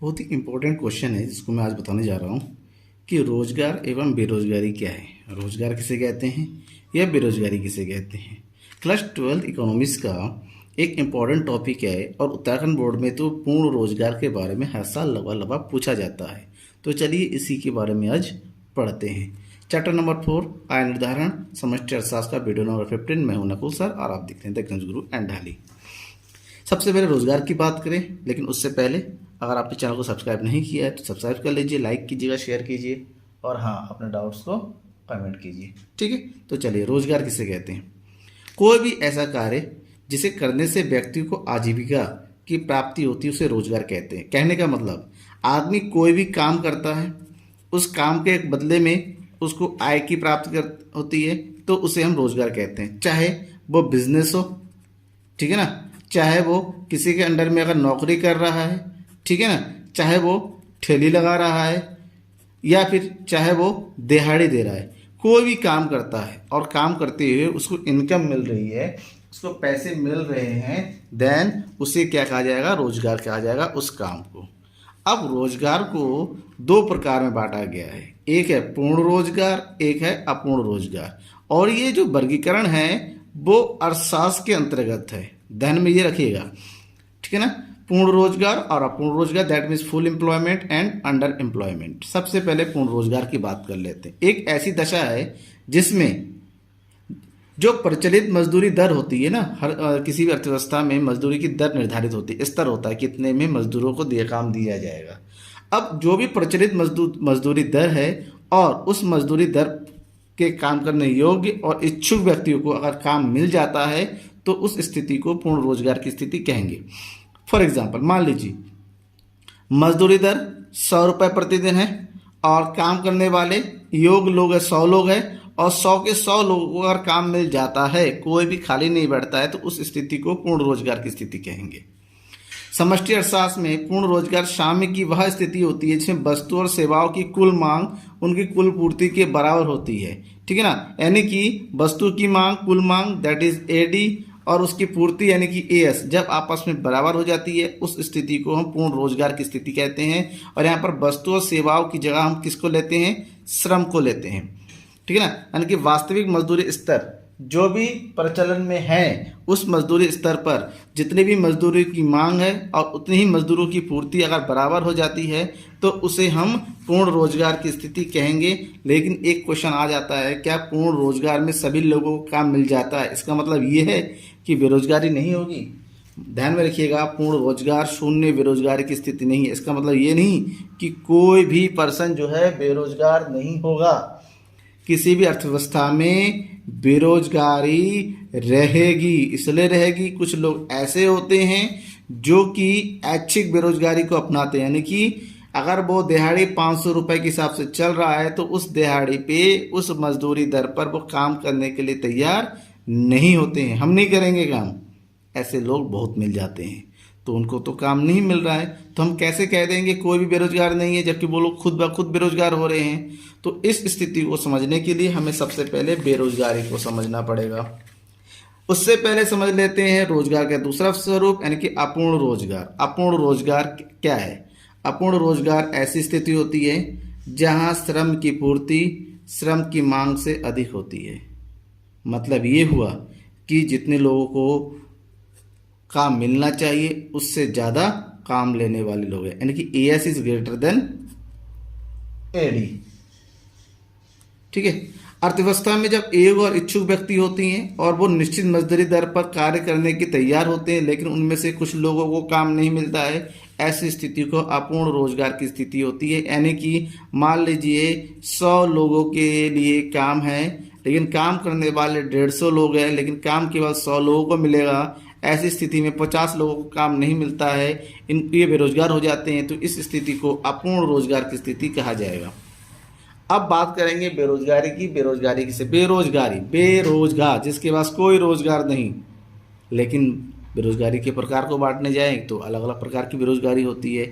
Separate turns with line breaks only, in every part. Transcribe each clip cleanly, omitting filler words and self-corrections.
बहुत ही important question है जिसको मैं आज बताने जा रहा हूँ कि रोजगार एवं बेरोजगारी क्या है। रोजगार किसे कहते हैं या बेरोजगारी किसे कहते हैं। क्लास 12 इकोनॉमिक्स का एक इम्पॉर्टेंट टॉपिक है और उत्तराखंड बोर्ड में तो पूर्ण रोजगार के बारे में हर साल लगभग पूछा जाता है। तो चलिए इसी के बारे में आज पढ़ते हैं। चैप्टर नंबर 4 आय निर्धारण समष्टि अर्थशास्त्र का वीडियो नंबर 15। मैं हूं नकुल सर और आप देख रहे हैं द गंज गुरु एंड ढाली। सबसे पहले रोजगार की बात करें, लेकिन उससे पहले अगर आपने चैनल को सब्सक्राइब नहीं किया है तो सब्सक्राइब कर लीजिए, लाइक कीजिएगा, शेयर कीजिए और हाँ, अपने डाउट्स को कमेंट कीजिए। ठीक है, तो चलिए रोजगार किसे कहते हैं। कोई भी ऐसा कार्य जिसे करने से व्यक्ति को आजीविका की प्राप्ति होती है उसे रोजगार कहते हैं। कहने का मतलब आदमी कोई भी काम करता है, उस काम के बदले में उसको आय की प्राप्ति होती है तो उसे हम रोजगार कहते हैं। चाहे वो बिजनेस हो, ठीक है ना, चाहे वो किसी के अंडर में अगर नौकरी कर रहा है, ठीक है ना, चाहे वो ठेली लगा रहा है या फिर चाहे वो दिहाड़ी दे रहा है, कोई भी काम करता है और काम करते हुए उसको इनकम मिल रही है, उसको पैसे मिल रहे हैं, देन उसे क्या कहा जाएगा, रोजगार कहा जाएगा उस काम को। अब रोजगार को दो प्रकार में बांटा गया है, एक है पूर्ण रोजगार, एक है अपूर्ण रोजगार। और ये जो वर्गीकरण है वो अर्थशास्त्र के अंतर्गत है, ध्यान में ये रखिएगा, ठीक है ना। पूर्ण रोजगार और अपूर्ण रोजगार, that means full employment and under employment. सबसे पहले पूर्ण रोजगार की बात कर लेते हैं। एक ऐसी दशा है जिसमें जो प्रचलित मजदूरी दर होती है ना, हर किसी भी अर्थव्यवस्था में मजदूरी की दर निर्धारित होती है, स्तर होता है कितने में मजदूरों को काम दिया जाएगा। अब जो भी प्रचलित मजदूरी दर है और उस मजदूरी दर के काम करने योग्य और इच्छुक व्यक्तियों को अगर काम मिल जाता है तो उस स्थिति को पूर्ण रोजगार की स्थिति कहेंगे। फॉर एग्जाम्पल मान लीजिए मजदूरी दर 100 रुपये प्रतिदिन है और काम करने वाले योग्य लोग है 100 लोग हैं और 100 के 100 लोगों को अगर काम मिल जाता है, कोई भी खाली नहीं बैठता है, तो उस स्थिति को पूर्ण रोजगार की स्थिति कहेंगे। समष्टि अर्थशास्त्र में पूर्ण रोजगार साम्य की वह स्थिति होती है जिसमें वस्तु और सेवाओं की कुल मांग उनकी कुल पूर्ति के बराबर होती है, ठीक है ना। यानी कि वस्तु की मांग, कुल मांग, दैट इज एडी, और उसकी पूर्ति यानी कि एएस जब आपस में बराबर हो जाती है उस स्थिति को हम पूर्ण रोजगार की स्थिति कहते हैं। और यहाँ पर वस्तु और सेवाओं की जगह हम किसको लेते हैं, श्रम को लेते हैं, ठीक है ना। यानी कि वास्तविक मजदूरी स्तर जो भी प्रचलन में है उस मजदूरी स्तर पर जितनी भी मजदूरी की मांग है और उतनी ही मजदूरों की पूर्ति अगर बराबर हो जाती है तो उसे हम पूर्ण रोजगार की स्थिति कहेंगे। लेकिन एक क्वेश्चन आ जाता है, क्या पूर्ण रोजगार में सभी लोगों को काम मिल जाता है? इसका मतलब ये है कि बेरोजगारी नहीं होगी। ध्यान में रखिएगा, पूर्ण रोजगार शून्य बेरोजगारी की स्थिति नहीं है। इसका मतलब ये नहीं कि कोई भी पर्सन जो है बेरोजगार नहीं होगा। किसी भी अर्थव्यवस्था में बेरोजगारी रहेगी, इसलिए रहेगी कुछ लोग ऐसे होते हैं जो कि ऐच्छिक बेरोजगारी को अपनाते हैं, यानी कि अगर वो दिहाड़ी 500 रुपये के हिसाब से चल रहा है तो उस दिहाड़ी पे उस मजदूरी दर पर वो काम करने के लिए तैयार नहीं होते हैं। हम नहीं करेंगे काम, ऐसे लोग बहुत मिल जाते हैं, तो उनको तो काम नहीं मिल रहा है तो हम कैसे कह देंगे कोई भी बेरोजगार नहीं है, जबकि वो लोग खुद ब खुद बेरोजगार हो रहे हैं। तो इस स्थिति को समझने के लिए हमें सबसे पहले बेरोजगारी को समझना पड़ेगा। उससे पहले समझ लेते हैं रोजगार का दूसरा स्वरूप यानी कि अपूर्ण रोजगार। अपूर्ण रोजगार क्या है? अपूर्ण रोजगार ऐसी स्थिति होती है जहां श्रम की पूर्ति श्रम की मांग से अधिक होती है। मतलब ये हुआ कि जितने लोगों को काम मिलना चाहिए उससे ज़्यादा काम लेने वाले लोग हैं, यानी कि AS is greater than AD, ठीक है। अर्थव्यवस्था में जब एक और इच्छुक व्यक्ति होती हैं और वो निश्चित मजदूरी दर पर कार्य करने की तैयार होते हैं लेकिन उनमें से कुछ लोगों को काम नहीं मिलता है, ऐसी स्थिति को अपूर्ण रोजगार की स्थिति होती है। यानी कि मान लीजिए 100 लोगों के लिए काम है लेकिन काम करने वाले 150 लोग हैं, लेकिन काम केवल 100 लोगों को मिलेगा। ऐसी स्थिति में 50 लोगों को काम नहीं मिलता है, ये बेरोजगार हो जाते हैं, तो इस स्थिति को अपूर्ण रोजगार की स्थिति कहा जाएगा। अब बात करेंगे बेरोजगारी की। बेरोजगारी किसे? बेरोजगार जिसके पास कोई रोजगार नहीं। लेकिन बेरोजगारी के प्रकार को बांटने जाएं तो अलग अलग प्रकार की बेरोजगारी होती है।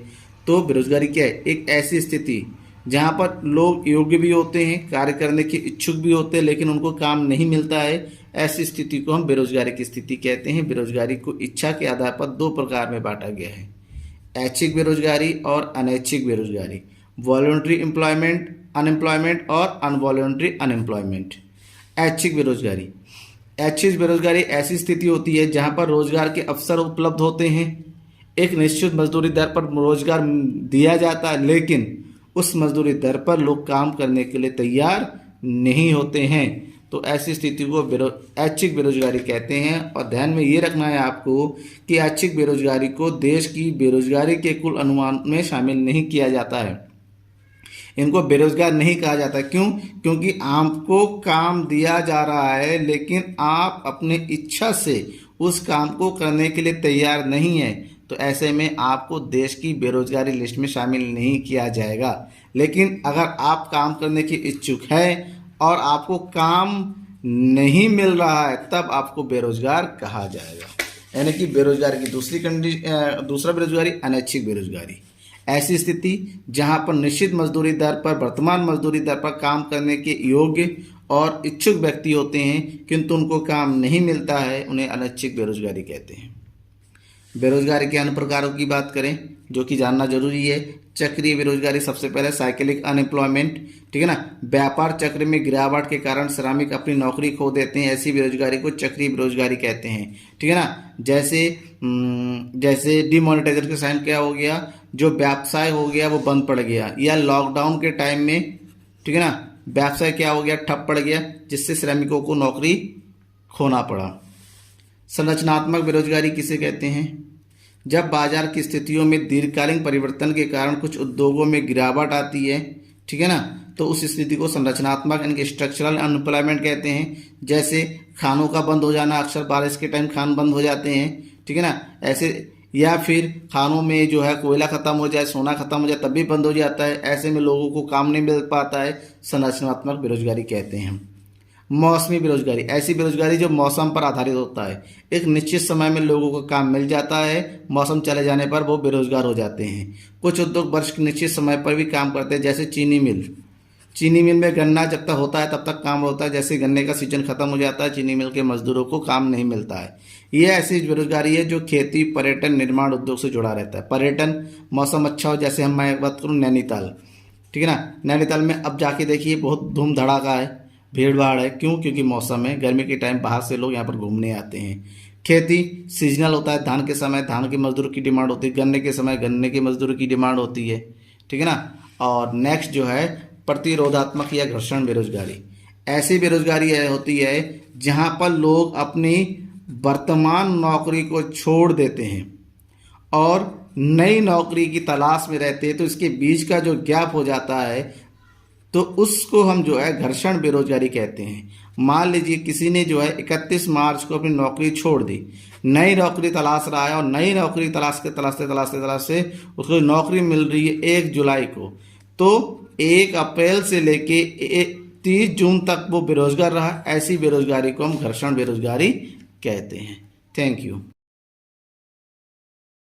तो बेरोजगारी क्या है? एक ऐसी स्थिति जहां पर लोग योग्य भी होते हैं, कार्य करने के इच्छुक भी होते हैं, लेकिन उनको काम नहीं मिलता है। ऐसी स्थिति को हम बेरोजगारी की स्थिति कहते हैं। बेरोजगारी को इच्छा के आधार पर दो प्रकार में बांटा गया है। ऐच्छिक बेरोजगारी और अनैच्छिक बेरोजगारी, वॉलंटरी एम्प्लॉयमेंट अनएम्प्लॉयमेंट और अनवॉलंटरी अनएम्प्लॉयमेंट। ऐच्छिक बेरोजगारी, ऐच्छिक बेरोजगारी ऐसी स्थिति होती है जहां पर रोजगार के अवसर उपलब्ध होते हैं, एक निश्चित मजदूरी दर पर रोजगार दिया जाता है, लेकिन उस मजदूरी दर पर लोग काम करने के लिए तैयार नहीं होते हैं, तो ऐसी स्थिति को ऐच्छिक बेरोजगारी कहते हैं। और ध्यान में ये रखना है आपको कि ऐच्छिक बेरोजगारी को देश की बेरोजगारी के कुल अनुमान में शामिल नहीं किया जाता है, इनको बेरोजगार नहीं कहा जाता। क्यों? क्योंकि आपको काम दिया जा रहा है लेकिन आप अपने इच्छा से उस काम को करने के लिए तैयार नहीं है, तो ऐसे में आपको देश की बेरोजगारी लिस्ट में शामिल नहीं किया जाएगा। लेकिन अगर आप काम करने की इच्छुक है और आपको काम नहीं मिल रहा है, तब आपको बेरोजगार कहा जाएगा। यानी कि बेरोजगारी की दूसरा बेरोजगारी अनैच्छिक बेरोजगारी, ऐसी स्थिति जहां पर निश्चित मजदूरी दर पर वर्तमान मजदूरी दर पर काम करने के योग्य और इच्छुक व्यक्ति होते हैं किंतु उनको काम नहीं मिलता है, उन्हें अनैच्छिक बेरोजगारी कहते हैं। बेरोजगारी के अन्य प्रकारों की बात करें जो कि जानना जरूरी है। चक्रीय बेरोजगारी, सबसे पहले साइकिलिक अनएम्प्लॉयमेंट, ठीक है ना, व्यापार चक्र में गिरावट के कारण श्रमिक अपनी नौकरी खो देते हैं, ऐसी बेरोजगारी को चक्रीय बेरोजगारी कहते हैं, ठीक है ना। जैसे डिमोनेटाइजेशन के साइन क्या हो गया, जो व्यवसाय हो गया वो बंद पड़ गया, या लॉकडाउन के टाइम में, ठीक है ना, व्यवसाय क्या हो गया, ठप पड़ गया, जिससे श्रमिकों को नौकरी खोना पड़ा। संरचनात्मक बेरोजगारी किसे कहते हैं? जब बाजार की स्थितियों में दीर्घकालीन परिवर्तन के कारण कुछ उद्योगों में गिरावट आती है, ठीक है ना, तो उस स्थिति को संरचनात्मक यानी कि स्ट्रक्चरल अनएम्प्लॉयमेंट कहते हैं। जैसे खानों का बंद हो जाना, अक्सर बारिश के टाइम खान बंद हो जाते हैं, ठीक है ना, ऐसे, या फिर खानों में जो है कोयला खत्म हो जाए, सोना खत्म हो जाए, तब भी बंद हो जाता है, ऐसे में लोगों को काम नहीं मिल पाता है, संरचनात्मक बेरोजगारी कहते हैं। मौसमी बेरोजगारी, ऐसी बेरोजगारी जो मौसम पर आधारित होता है, एक निश्चित समय में लोगों को काम मिल जाता है, मौसम चले जाने पर वो बेरोजगार हो जाते हैं। कुछ उद्योग वर्ष के निश्चित समय पर भी काम करते हैं, जैसे चीनी मिल में गन्ना जब तक होता है तब तक काम होता है, जैसे गन्ने का सीजन खत्म हो जाता है चीनी मिल के मजदूरों को काम नहीं मिलता है। ये ऐसी बेरोजगारी है जो खेती, पर्यटन, निर्माण उद्योग से जुड़ा रहता है। पर्यटन, मौसम अच्छा हो, जैसे मैं बात करूँ नैनीताल, ठीक है ना, नैनीताल में अब जाके देखिए बहुत धूम धड़ाका है, भीड़ भाड़ है। क्यों? क्योंकि मौसम है, गर्मी के टाइम बाहर से लोग यहाँ पर घूमने आते हैं। खेती सीजनल होता है, धान के समय धान के मजदूर की डिमांड होती है, गन्ने के समय गन्ने के मजदूर की डिमांड होती है, ठीक है ना। और नेक्स्ट जो है प्रतिरोधात्मक या घर्षण बेरोजगारी, ऐसी बेरोजगारी होती है जहाँ पर लोग अपनी वर्तमान नौकरी को छोड़ देते हैं और नई नौकरी की तलाश में रहते हैं, तो इसके बीच का जो गैप हो जाता है तो उसको हम जो है घर्षण बेरोजगारी कहते हैं। मान लीजिए किसी ने जो है 31 मार्च को अपनी नौकरी छोड़ दी, नई नौकरी तलाश रहा है और नई नौकरी तलाशते उसको नौकरी मिल रही है 1 जुलाई को, तो 1 अप्रैल से लेके 30 जून तक वो बेरोजगार रहा। ऐसी बेरोजगारी को हम घर्षण बेरोजगारी कहते हैं। Thank you.